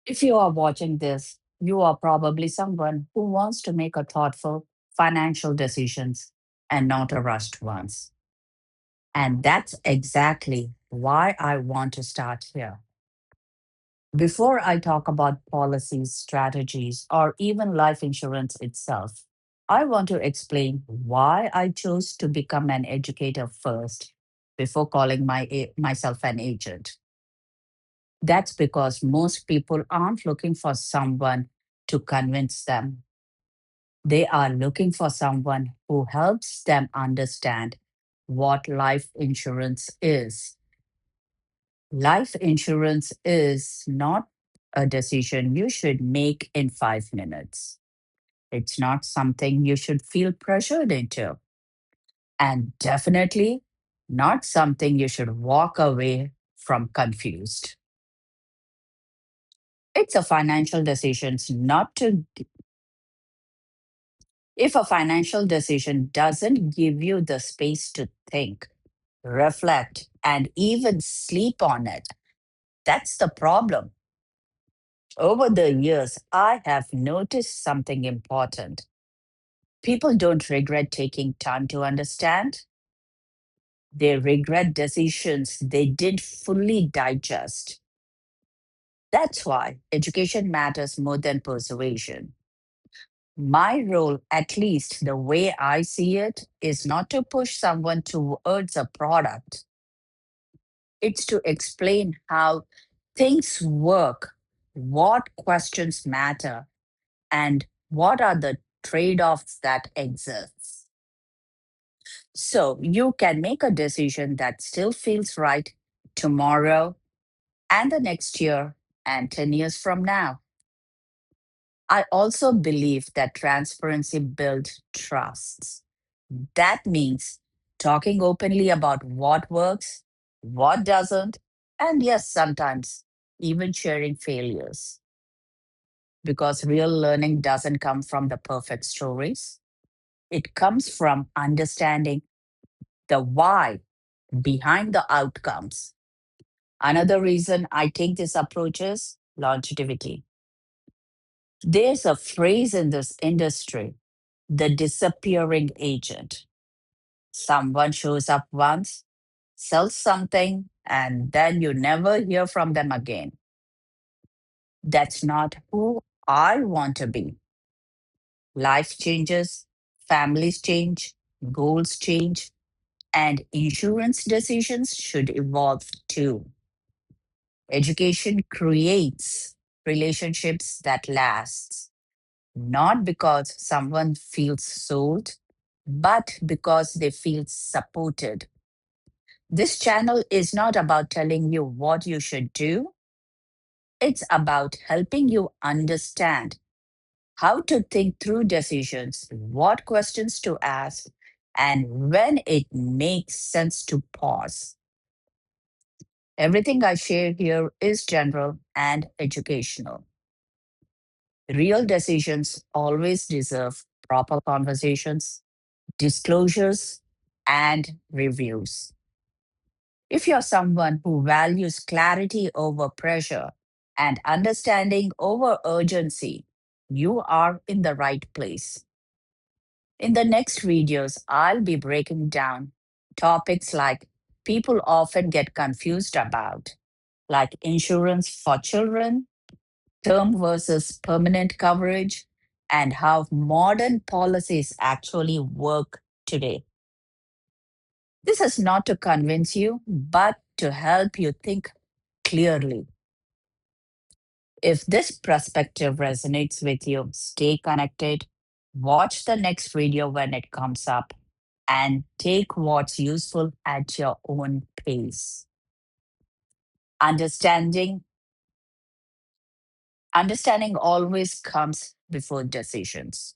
If you are watching this, you are probably someone who wants to make a thoughtful financial decisions and not a rushed ones. And that's exactly why I want to start here. Before I talk about policies, strategies, or even life insurance itself, I want to explain why I chose to become an educator first before calling myself an agent. That's because most people aren't looking for someone to convince them. They are looking for someone who helps them understand what life insurance is. Life insurance is not a decision you should make in 5 minutes. It's not something you should feel pressured into, and definitely not something you should walk away from confused. It's a financial decision not to If a financial decision doesn't give you the space to think, reflect, and even sleep on it, that's the problem. Over the years, I have noticed something important. People don't regret taking time to understand, they regret decisions they didn't fully digest. That's why education matters more than persuasion. My role, at least the way I see it, is not to push someone towards a product. It's to explain how things work, what questions matter, and what are the trade offs that exist. So you can make a decision that still feels right tomorrow and the next year and 10 years from now. I also believe that transparency builds trusts. That means talking openly about what works, what doesn't, and yes, sometimes even sharing failures. Because real learning doesn't come from the perfect stories, it comes from understanding the why behind the outcomes. Another reason I take this approach is longevity. There's a phrase in this industry, the disappearing agent. Someone shows up once, sells something, and then you never hear from them again. That's not who I want to be. Life changes, families change, goals change, and insurance decisions should evolve too. Education creates relationships that last, not because someone feels sold, but because they feel supported. This channel is not about telling you what you should do. It's about helping you understand how to think through decisions, what questions to ask, and when it makes sense to pause. Everything I share here is general and educational. Real decisions always deserve proper conversations, disclosures, and reviews. If you're someone who values clarity over pressure and understanding over urgency, you are in the right place. In the next videos, I'll be breaking down topics like people often get confused about, like insurance for children, term versus permanent coverage, and how modern policies actually work today. This is not to convince you, but to help you think clearly. If this perspective resonates with you, stay connected, watch the next video when it comes up, and take what's useful at your own pace. Understanding Understanding always comes before decisions.